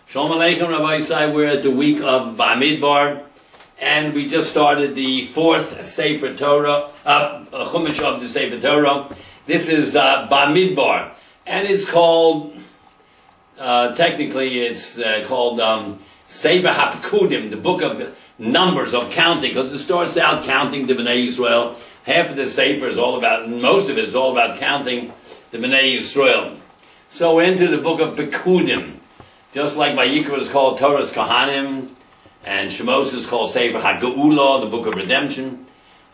Shalom Aleichem, Rabbi Isai. We're at the week of Bamidbar, and we just started the fourth Sefer Torah, Chumash of the Sefer Torah. This is Bamidbar, and it's called, technically it's called Sefer HaPekudim, the book of numbers, of counting, because it starts out counting the Bnei Yisrael. Half of the Sefer is all about, most of it is all about counting the Bnei Yisrael. So we're into the book of Pekudim. Just like Vayikra is called Torah's Kohanim, and Shemos is called Sefer HaGeula, the book of redemption,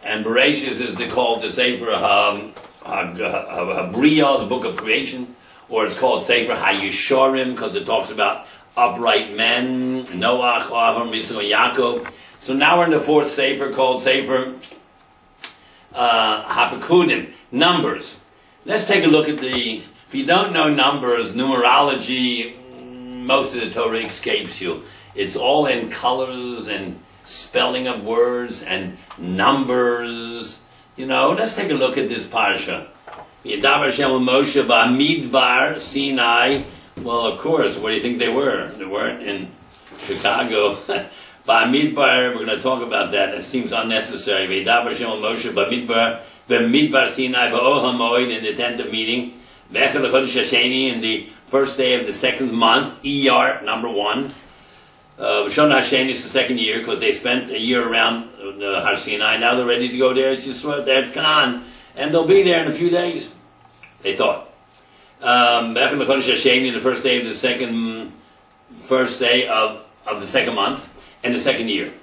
and Bereshis is called the Sefer HaBriyah, the book of creation, or it's called Sefer HaYesharim, because it talks about upright men, Noah, Avram, Yitzchak, and Yaakov. So now we're in the fourth Sefer called Sefer HaPekudim, Numbers. Let's take a look at if you don't know numbers, numerology, most of the Torah escapes you. It's all in colors and spelling of words and numbers. You know, let's take a look at this parsha. Yedaber Hashem Moshe Bamidbar Sinai. Well, of course, what do you think they were? They weren't in Chicago. Bamidbar, we're going to talk about that. It seems unnecessary. Yedaber Hashem Moshe Bamidbar Sinai Ba'ohel Moed, in the tent of meeting. Bechel Chodesh Hasheni, in the first day of the second month, Iyar, number 1. Shon Hasheni is the second year, because they spent a year around Har Sinai. Now they're ready to go there. It's just there. It's Canaan, and they'll be there in a few days. They thought. Bechel Chodesh Hasheni, the first day of the first day of the second month, and the second year.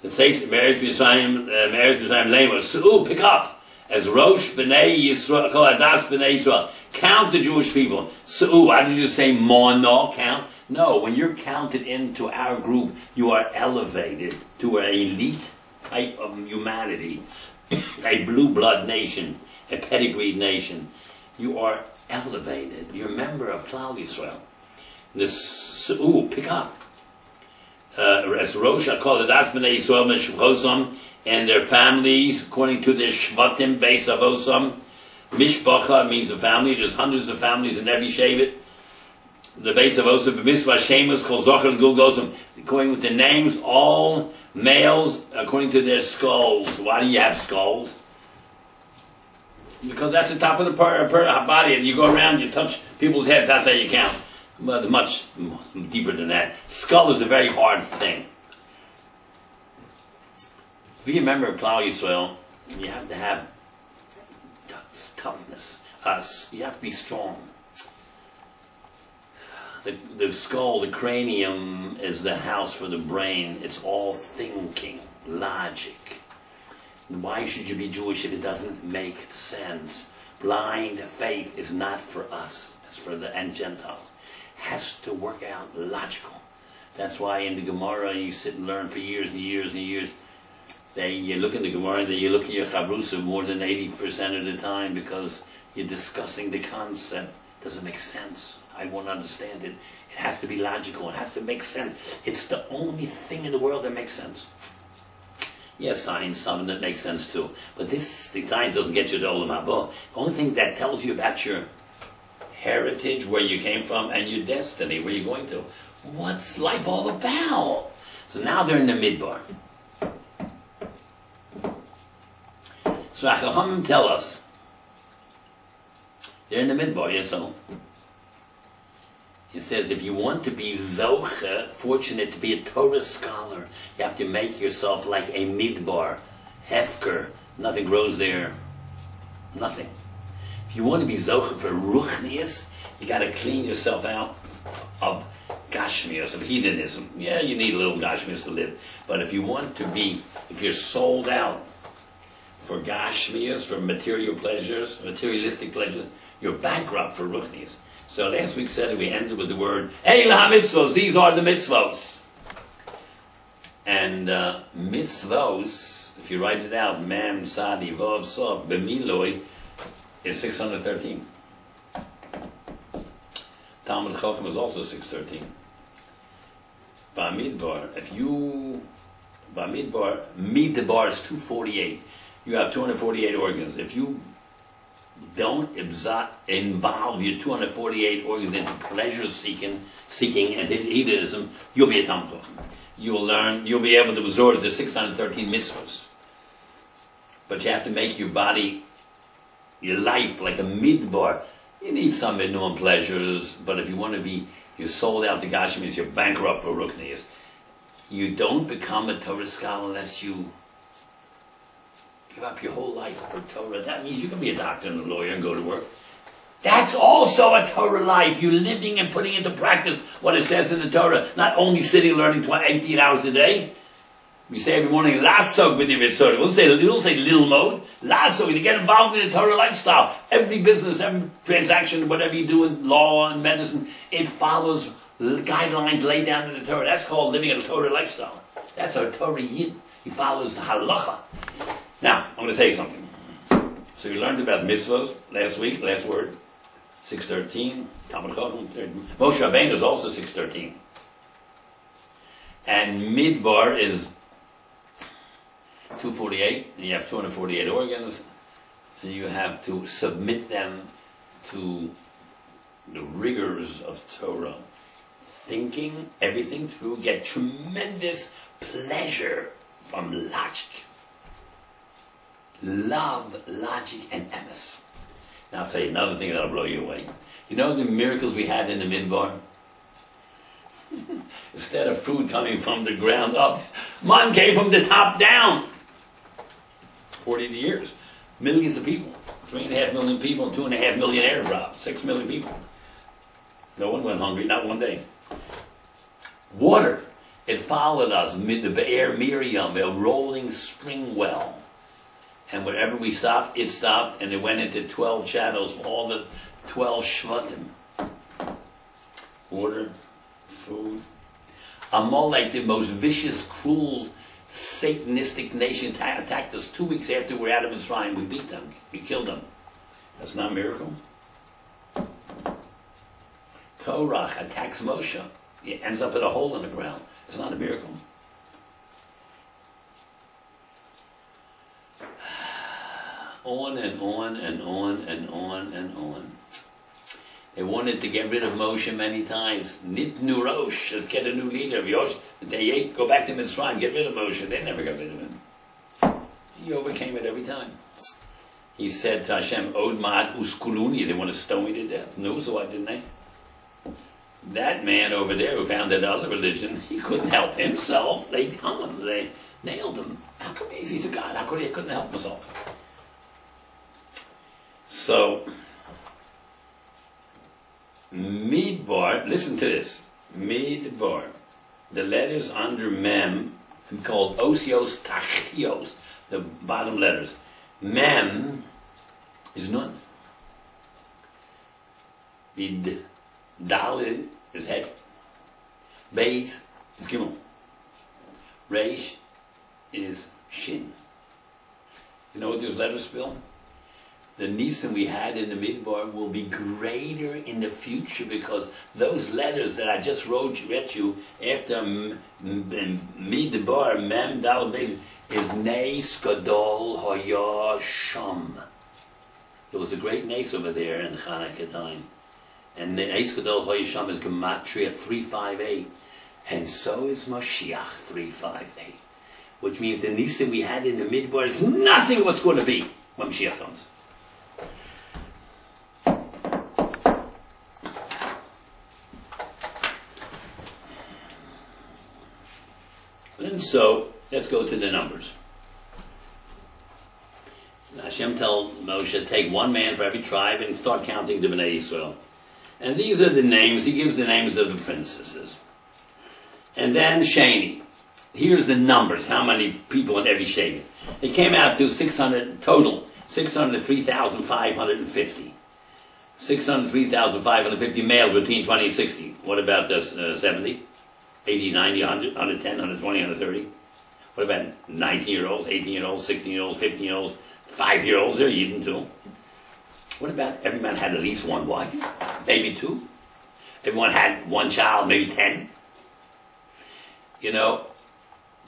It says, Me'eretz Yisrael Lema, Su'u, pick up. As Rosh B'nai Yisrael, called Adas B'nai Yisrael. Count the Jewish people. So, why did you say mono, count? No, when you're counted into our group, you are elevated to an elite type of humanity, a blue blood nation, a pedigreed nation. You are elevated. You're a member of Klal Yisrael. This, pick up. As Rosh, I call it Adas B'nai Yisrael, Meshvchosam, and their families, according to their Shvatim, base of Osam. Mishpacha means a family. There's hundreds of families in every Shevet. The base of Osam, Misvah Shemus, called Zocher and Gulgosam, according with the names, all males, according to their skulls. Why do you have skulls? Because that's the top of the body, and you go around, you touch people's heads, that's how you count. But much deeper than that. Skull is a very hard thing. If you're a member of Klal Yisrael, you have to have toughness. You have to be strong. The skull, the cranium, is the house for the brain. It's all thinking, logic. And why should you be Jewish if it doesn't make sense? Blind faith is not for us. It's for the Gentiles. Has to work out logical. That's why in the Gemara you sit and learn for years and years and years. You look in the Gemara and you look at your Chavrusa more than 80% of the time, because you're discussing the concept. It doesn't make sense. I won't understand it. It has to be logical. It has to make sense. It's the only thing in the world that makes sense. Yes, science, some that makes sense too. But science doesn't get you to Olam Haba. The only thing that tells you about your heritage, where you came from, and your destiny, where you're going to. What's life all about? So now they're in the Midbar. So Chachamim tell us, they're in the Midbar, yes, so. It says, if you want to be Zoche, fortunate to be a Torah scholar, you have to make yourself like a Midbar, Hefker. Nothing grows there. Nothing. If you want to be Zoche for Ruchnius, you got to clean yourself out of Gashmias, of hedonism. Yeah, you need a little Gashmias to live. But if you're sold out for Gashmias, for materialistic pleasures, you're bankrupt for Ruchnius. So last week said we ended with the word, Hey la mitzvos, these are the mitzvos. And mitzvos, if you write it out, Mem, Sadi, Vav, Sov, Bemiloi, is 613. Talmud Chacham is also 613. Bamidbar, Midbar is 248. You have 248 organs. If you don't involve your 248 organs into pleasure seeking and hedonism, you'll be a Talmid Chacham. You'll be able to resort to the 613 mitzvahs. But you have to make your body, your life, like a midbar. You need some minimum pleasures, but if you want to be, you're sold out to Gash, means you're bankrupt for Rukniyas. You don't become a Torah scholar unless you give up your whole life for Torah. That means you can be a doctor and a lawyer and go to work. That's also a Torah life. You living and putting into practice what it says in the Torah. Not only sitting learning 18 hours a day. We say every morning, Lasok with your Mitzvah. We don't say little mode. Lasok, you get involved in the Torah lifestyle. Every business, every transaction, whatever you do in law and medicine, it follows the guidelines laid down in the Torah. That's called living a Torah lifestyle. That's our Torah Yid. He follows the halacha. Now, I'm going to tell you something. So we learned about mitzvahs last week, last word, 613. Talmid Chacham, Moshe Rabbeinu is also 613. And Midbar is 248, and you have 248 organs, and you have to submit them to the rigors of Torah. Thinking everything through, get tremendous pleasure from logic. Love, logic, and emes. Now I'll tell you another thing that'll blow you away. You know the miracles we had in the Midbar? Instead of food coming from the ground up, mine came from the top down. 40 years. Millions of people. 3.5 million people, 2.5 million air drops, 6 million people. No one went hungry, not one day. Water. It followed us, the Be'er Miriam, a rolling spring well. And wherever we stopped, it stopped, and it went into 12 channels for all the 12 shvatim. Water, food. Amalek, the most vicious, cruel, Satanistic nation, attacked us 2 weeks after we were out of Mitzrayim. We beat them. We killed them. That's not a miracle. Korach attacks Moshe. He ends up in a hole in the ground. It's not a miracle. On and on and on and on and on. They wanted to get rid of Moshe many times. Nitnu Rosh, let's get a new leader. They go back to Mitzrayim, get rid of Moshe. They never got rid of him. He overcame it every time. He said to Hashem, Od Ma'at Uskuluni, they want to stone me to death. No, so why didn't they? That man over there who founded other religion, he couldn't help himself. They hung him, they nailed him. How come, if he's a God, how come he couldn't help himself? So, Midbar, listen to this. Midbar, the letters under Mem, called Osios Tachios, the bottom letters. Mem is Nun. Id, Dalid is Het. Beis is Gimel. Reish is Shin. You know what those letters spell? The Nisan we had in the Midbar will be greater in the future because those letters that I just read you after Midbar, Mem, Dal, Beis, is Neis Gadol Hoya Sham. There was a great Neis over there in Chanukah time. And the Neis Gadol Hoya Sham is Gematria 358. And so is Mashiach 358. Which means the Nisan we had in the Midbar is nothing what's going to be when Mashiach comes. And so, let's go to the numbers. Hashem tells Moshe, take one man for every tribe and start counting the Bnei Yisrael. And these are the names, he gives the names of the princesses. And then Shani. Here's the numbers, how many people in every Shani. It came out to 600 total, 603,550. 603,550 males between 20 and 60. What about this 70? 80, 90, 100, 110, 120, 130. What about 19-year-olds, 18-year-olds, 16-year-olds, 15-year-olds, 5-year-olds? They're even too. What about every man had at least one wife? Maybe two. Everyone had one child, maybe 10. You know,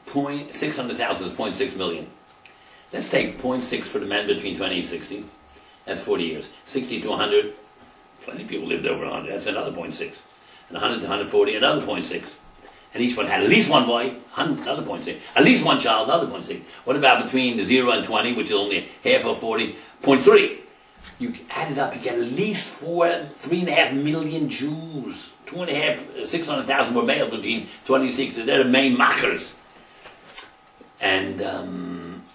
600,000 is 0.6 million. Let's take 0.6 for the men between 20 and 60. That's 40 years. 60 to 100, plenty of people lived over 100. That's another 0.6. And 100 to 140, another 0.6. And each one had at least one wife, another 0.6. At least one child, another 0.6. What about between the 0 and 20, which is only half of 40? 0.3. You add it up, you get at least 3.5 million Jews. 600,000 were males between 26. They're the main machers. And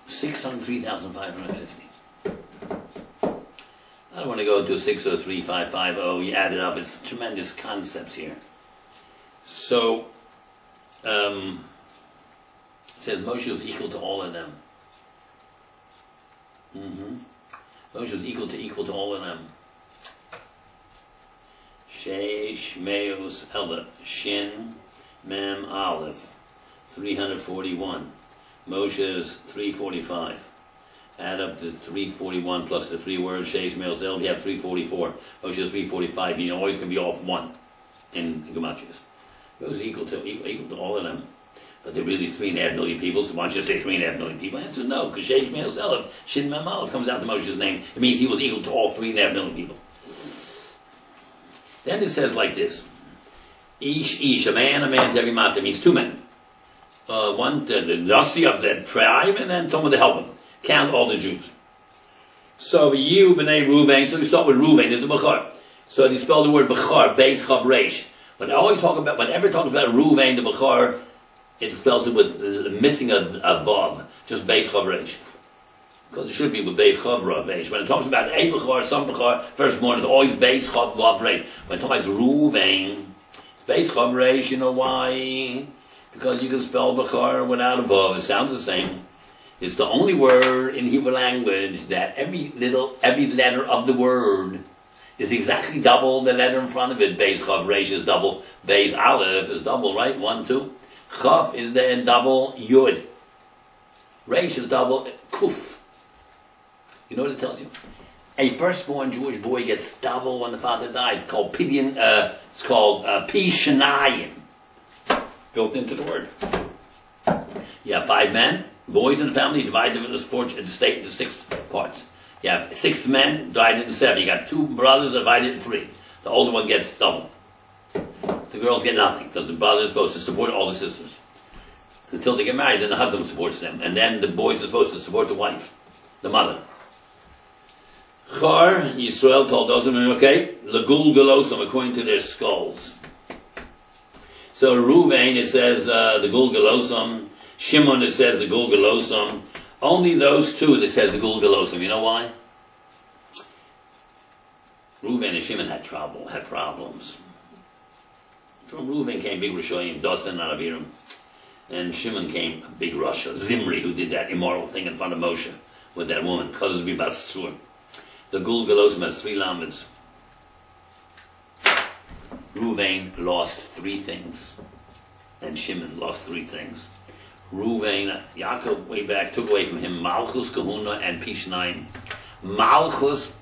603,550. I don't want to go to 603,550. You add it up. It's tremendous concepts here. So, it says Moshe was equal to all of them. Moshe was equal to all of them. Sheish, Meos, Ella, Shin, Mem, Aleph, 341. Moshe's 345. Add up the 341 plus the 3 words, Sheish, Meos, Ella, you have 344. Moshe's 345. You always can be off one in Gematrias. It was equal to all of them. But there are really 3.5 million people, so why don't you say 3.5 million people? I answer no, because Sheish, Meos, Ella, Shin, Mem, Aleph comes out to Moshe's name. It means he was equal to all 3.5 million people. Then it says like this: Ish, a man to every mata, means 2 men. One, the nasi of the tribe, and then someone to help him. Count all the Jews. So, you, b'nei Ruvain, so we start with Ruvain, there's a Bechar. So you spell the word Bechar, Beis Chav Reish. Whenever it talks about Ruvain, the Bechar, it spells it with missing a vav, just Beis Chav Reish. Because it should be with Beis Chav Rav Reish. When it talks about a Bechar, some Bechar, firstborn is always Beis Chav Vav Reish. When it talks about Ruvain, Beis Chav Reish, you know why? Because you can spell Bechar without a vav. It sounds the same. It's the only word in Hebrew language that every letter of the word is exactly double the letter in front of it. Beis Chav Reish is double. Beis Aleph is double, right? 1, 2. Chav is then double Yud. Reish is double Kuf. You know what it tells you? A firstborn Jewish boy gets double when the father dies. It's called Pidyon. It's called Pi Shenayim, built into the word. You have 5 men, boys in the family. You divide them into the state into 6 parts. You have 6 men divided into 7. You got 2 brothers divided into 3. The older one gets double. The girls get nothing because the brother is supposed to support all the sisters until they get married. Then the husband supports them, and then the boys are supposed to support the wife, the mother. Char, Yisrael told those of them, okay, Legul Galosam, according to their skulls. So Ruvain, it says the Gul Galosam. Shimon, it says the Gul Galosam. Only those 2 that says the Gul Galosam. You know why? Ruvain and Shimon had problems. From Ruvain came big Rishoyim, Dosan and Aviram. And Shimon came a big Rasha, Zimri, who did that immoral thing in front of Moshe with that woman, Kozbi Basur. The Gul Galosam has 3 lamets. Ruvain lost 3 things, and Shimon lost 3 things. Ruvain, Yaakov way back took away from him Malchus, Kahuna, and Pishnayim. Malchus,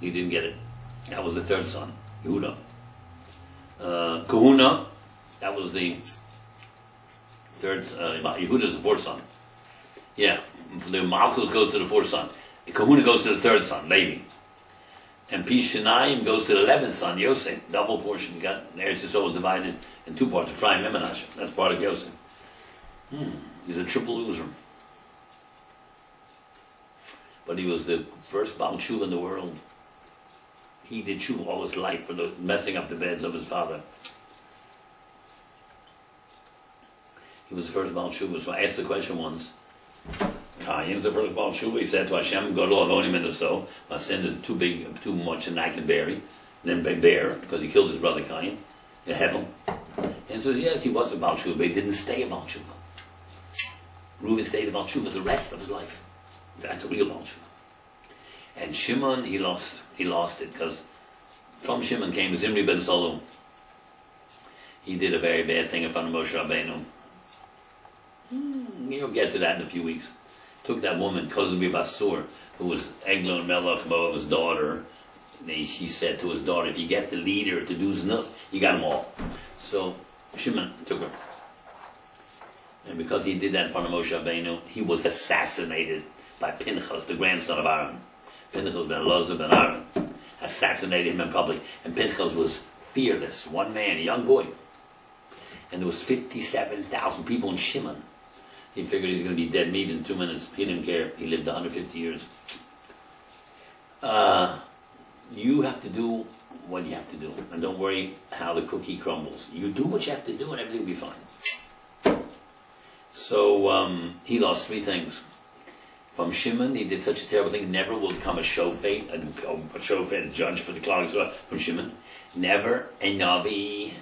he didn't get it. That was the 3rd son, Yehuda. Kahuna, that was the 3rd. Yehuda's the 4th son. Yeah, the Malchus goes to the 4th son. Kahuna goes to the 3rd son, Levi. And Pishanayim goes to the 11th son, Yosef. Double portion. Got Eretz Yisrael was divided in 2 parts, Ephraim and Menashe. That's part of Yosef. He's a triple loser. But he was the first Baal Tshuva in the world. He did Tshuva all his life for messing up the beds of his father. He was the first Baal Tshuva. So I asked the question once. Chaim, the first Baal Tshuva, he said to Hashem, "Go to Avonim in the soul. My sin is too much, and I can bury." And then bear, because he killed his brother Chaim, in heaven. And he says, yes, he was a Baal Tshuva, but he didn't stay a Baal Tshuva. Reuben stayed a Baal Tshuva the rest of his life. That's a real Baal Tshuva. And Shimon, he lost it, because from Shimon came Zimri ben Salu. He did a very bad thing in front of Moshe Rabbeinu. You'll get to that in a few weeks. Took that woman, Kozbi Basur, who was Eglon Melech, Moab's daughter. She said to his daughter, if you get the leader to do znus, you got them all. So Shimon took her. And because he did that in front of Moshe Rabbeinu, he was assassinated by Pinchas, the grandson of Aaron. Pinchas ben Elazar ben Aaron, assassinated him in public. And Pinchas was fearless, one man, a young boy. And there was 57,000 people in Shimon. He figured he's going to be dead meat in 2 minutes. He didn't care. He lived 150 years. You have to do what you have to do. And don't worry how the cookie crumbles. You do what you have to do and everything will be fine. So he lost 3 things. From Shimon, he did such a terrible thing. Never will become a shofet, a judge for the Klal from Shimon. Never a Navi,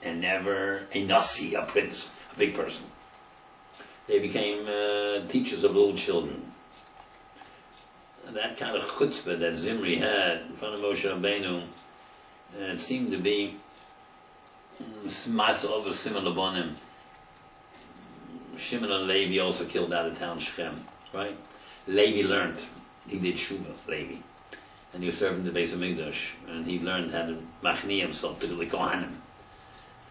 and never a Nasi, a prince, a big person. They became teachers of little children. And that kind of chutzpah that Zimri had in front of Moshe Rabbeinu, it seemed to be Masa over Simon Labonim. Shimon and Levi also killed out of town Shechem, right? Levi learned. He did Shuvah, Levi. And he was serving the Beis HaMikdash. And he learned how to machni himself to the Kohanim.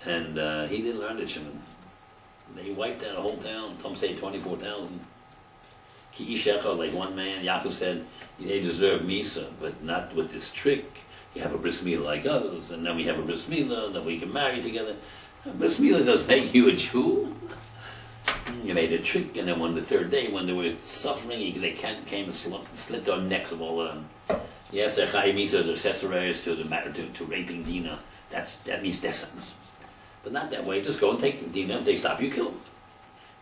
And he didn't learn it, Shimon. They wiped out a whole town. Some say 24,000. Ki ishecha, like one man, Yaakov said, they deserve Misa, but not with this trick. You have a bris milah like others, and then we have a bris milah, then we can marry together. A bris milah doesn't make you a Jew. You made a trick, and then on the 3rd day, when they were suffering, they came and slit their necks of all of them. Yes, they're Chaim Misa, they're accessories to raping Dinah. That means descendants. But not that way. Just go and take Dinah. If they stop, you kill them.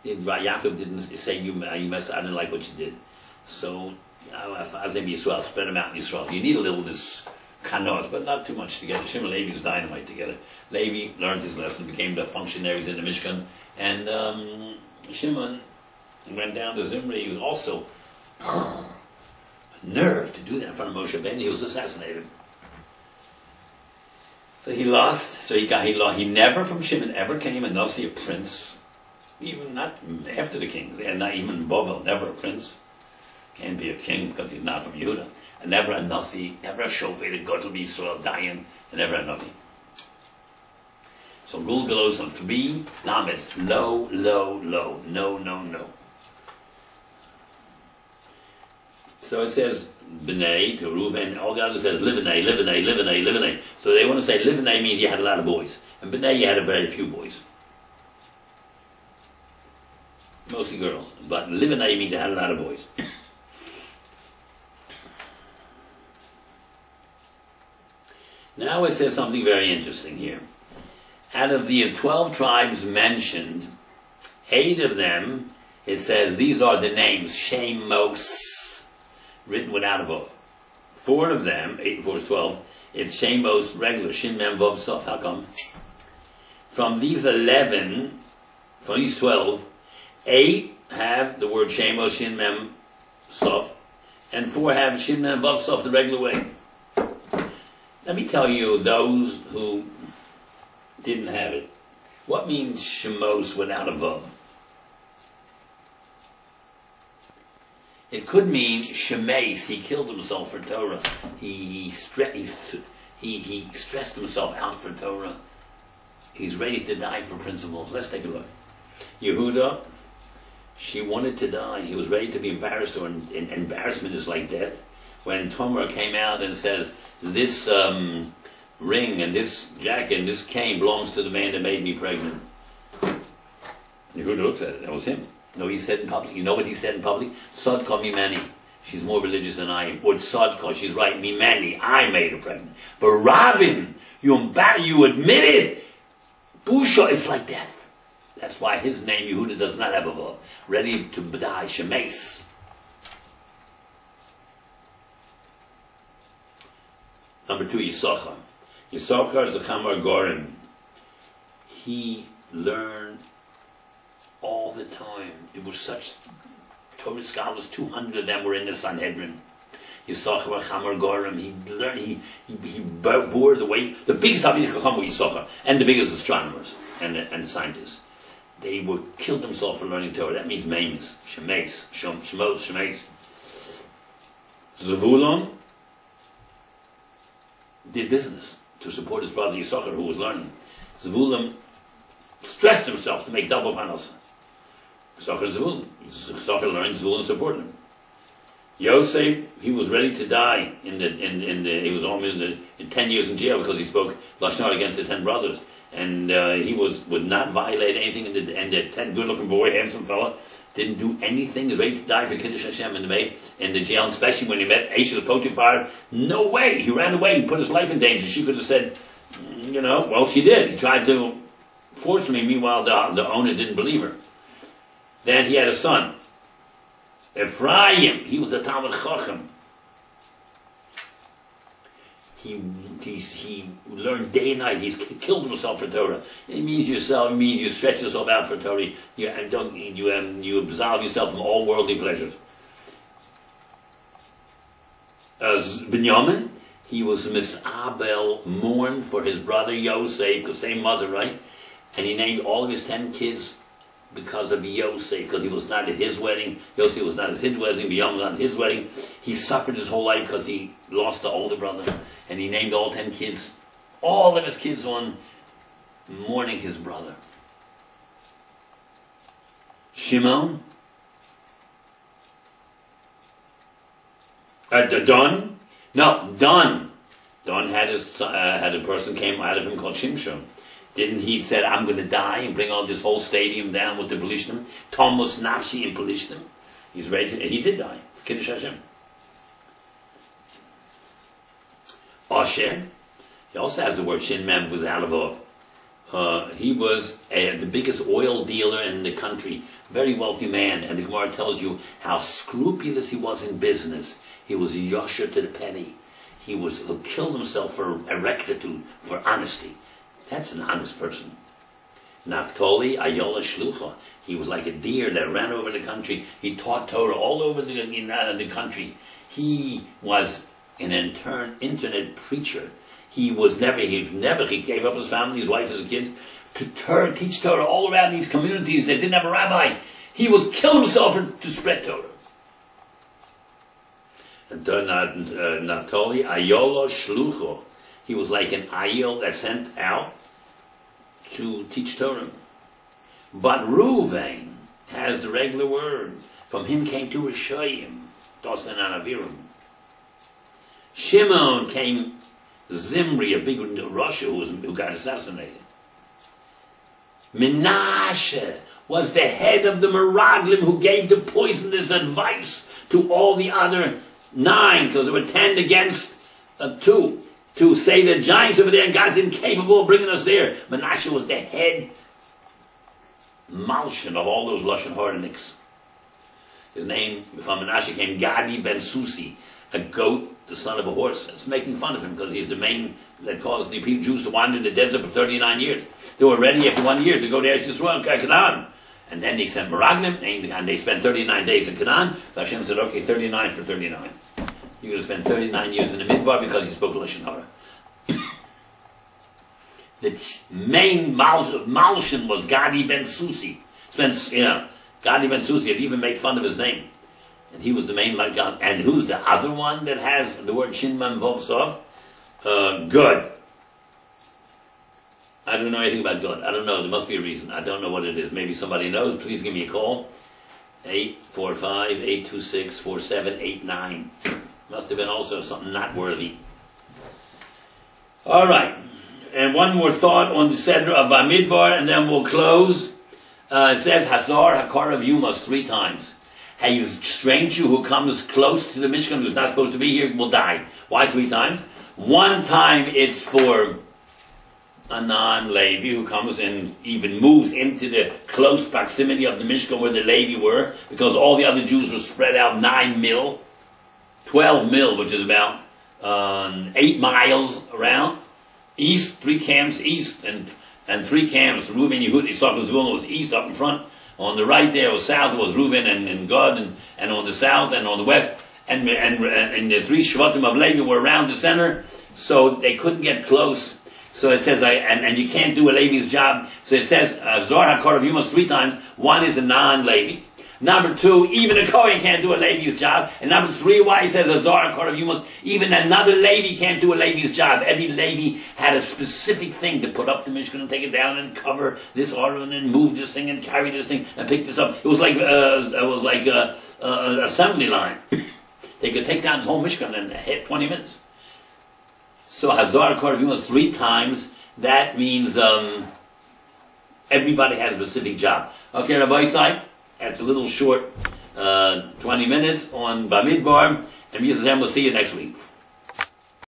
Yaakov didn't say you messed. I didn't like what you did. So, Azim Yisrael, spread them out in Yisrael. You need a little this kanos, but not too much together. Shimon and Levi's dynamite together. Levi learned his lesson, became the functionaries in the Mishkan, and Shimon went down to Zimri. He was also a nerve to do that in front of Moshe Rabbeinu. He was assassinated. So he lost. So he never from Shimon ever came a nasi, a prince. Even not after the kings, and not even Bovel, never a prince. Can't be a king because he's not from Yehuda. And never a nasi, never a shofet, a Gotel Yisrael, Dayan, and never a Navi. So Gul goes on 3 lamets, low, low, low, no, no, no. So it says B'nai to Reuven, all the others says Livinay, Livinay, Livinay, Livinay. So they want to say Livinay means you had a lot of boys. And B'nai you had a very few boys. Mostly girls. But Livinay means you had a lot of boys. Now it says something very interesting here. Out of the 12 tribes mentioned, 8 of them, it says these are the names, Shemos, written without a vav. 4 of them, 8 and 4 is 12, it's Shemos, regular, Shin Mem Vav Sof. How come? From these 11, from these 12, 8 have the word Shemos, Shin Mem Sof, and 4 have Shin Mem Vav Sof the regular way. Let me tell you, those who didn't have it, what means Shemos without a vav? It could mean Shemes, he killed himself for Torah. He stressed himself out for Torah. He's ready to die for principles. Let's take a look. Yehuda, she wanted to die. He was ready to be embarrassed, or embarrassment is like death. When Tomer came out and says, this ring and this jacket and this cane belongs to the man that made me pregnant. And Yehuda looks at it. That was him. No, he said in public. You know what he said in public? Sod called me Mani. She's more religious than I am. Or Sod called, she's right, me Mani. I made her pregnant. But Rabin, you admit it. Busha is like death. That's why his name, Yehuda, does not have a vav. Ready to die, Shemes. Number 2, Yisachar. Yisachar is a Chamar Gorim. He learned all the time. There were such Torah scholars, 200 of them were in the Sanhedrin. Yisachar Chamar Gorim. He learned, he bore the weight. The biggest Talmidei Chacham were Yisachar, and the biggest astronomers and scientists. They would kill themselves for learning Torah. That means Maimis, Shemes, Shemos, Shemes. Zavulon did business to support his brother Yisachar, who was learning. Zavulon stressed himself to make double panos. Yisachar and Zavulon. Yisachar learned, Zavulon supported him. Yosef, he was ready to die he was almost in 10 years in jail because he spoke lashon hara against the 10 brothers, and he would not violate anything. And the 10 good-looking boy, handsome fella, didn't do anything. He was ready to die for Kiddush Hashem in the jail, especially when he met Eshe the Potiphar. No way, he ran away. He put his life in danger. She could have said, well, she did. He tried to force me. Meanwhile, the owner didn't believe her. Then he had a son, Ephraim. He was a Talmud Chacham. He learned day and night. He's killed himself for Torah. It means you stretch yourself out for Torah. You absolve yourself from all worldly pleasures. As Binyamin, he was Misabel, mourned for his brother Yosef, the same mother, right? And he named all of his 10 kids because of Yosef, because he was not at his wedding. Yosef was not at his wedding. Binyamin was not at his wedding. He suffered his whole life because he lost the older brother, and he named all 10 kids, all of his kids, on mourning his brother. Shimon, Don had had a person came out of him called Shimshon. Didn't he said, I'm going to die and bring all this whole stadium down with the Pelishtim? Thomas Nafshi in Pelishtim. He's ready to, he did die. Kiddush Hashem. Asher, he also has the word Shin Mem with Alavov. He was the biggest oil dealer in the country, very wealthy man, and the Gemara tells you how scrupulous he was in business. He was yosher to the penny. He killed himself for rectitude, for honesty. That's an honest person. Naphtali, Ayola Shlucha. He was like a deer that ran over the country. He taught Torah all over the country. He was an internet preacher. He gave up his family, his wife, his kids, to teach Torah all around these communities that didn't have a rabbi. He was killed himself to spread Torah. And Naphtali, Ayola Shlucha. He was like an ayil that sent out to teach Torah. But Reuven has the regular word. From him came two Rishayim, Dosan and Aviram. Shimon came Zimri, a big Russia who got assassinated. Menashe was the head of the Meraglim who gave the poisonous advice to all the other 9, because there were 10 against 2. To say the giants over there and God's incapable of bringing us there. Menashe was the head Malshan of all those Lashon Horanics. His name from Menashe came Gadi ben Susi, a goat, the son of a horse. It's making fun of him because he's the main that caused the Jews to wander in the desert for 39 years. They were ready after 1 year to go to Eretz Yisrael, Canaan. And then they sent Meraglim, and they spent 39 days in Canaan. So Hashem said, okay, 39 for 39. You're going to spend 39 years in the Midbar because he spoke Lashon Hara. The main Malshan was Gadi ben Susi. Gadi ben Susi, I'd even make fun of his name. And he was the main God. And who's the other one that has the word Shin Mem Vov Sov? Good. I don't know anything about good. I don't know. There must be a reason. I don't know what it is. Maybe somebody knows. Please give me a call. 845-826-4789. Must have been also something not worthy. All right. And one more thought on the Seder of Bamidbar, and then we'll close. It says, Hazar Hakar of Yumas 3 times. A stranger who comes close to the Mishkan, who's not supposed to be here, will die. Why 3 times? 1 time it's for a non-Levi who comes and even moves into the close proximity of the Mishkan where the Levi were, because all the other Jews were spread out 9 mil, 12 mil, which is about 8 miles around. East, 3 camps east, and 3 camps. Reuben, Yehud, Yisachar, Zvulun was east up in front. On the right there was south, was Reuben and Gad, and on the south and on the west, and the 3 Shvatim of Levi were around the center, so they couldn't get close. So it says, and you can't do a Levi's job. So it says, Zor HaKor of Yumas 3 times. 1 is a non-Levi. Number 2, even a Kohen can't do a Levi's job. And number 3, why it says a Zor HaKor of Yumas, even another Levi can't do a Levi's job. Every Levi had a specific thing to put up the Mishkan and take it down and cover this Aron and move this thing and carry this thing and pick this up. It was like assembly line. They could take down the whole Mishkan in 20 minutes. So Hazar Korban 3 times, that means everybody has a specific job. Okay, Rabbi side, that's a little short 20 minutes on Bamidbar, and we'll see you next week.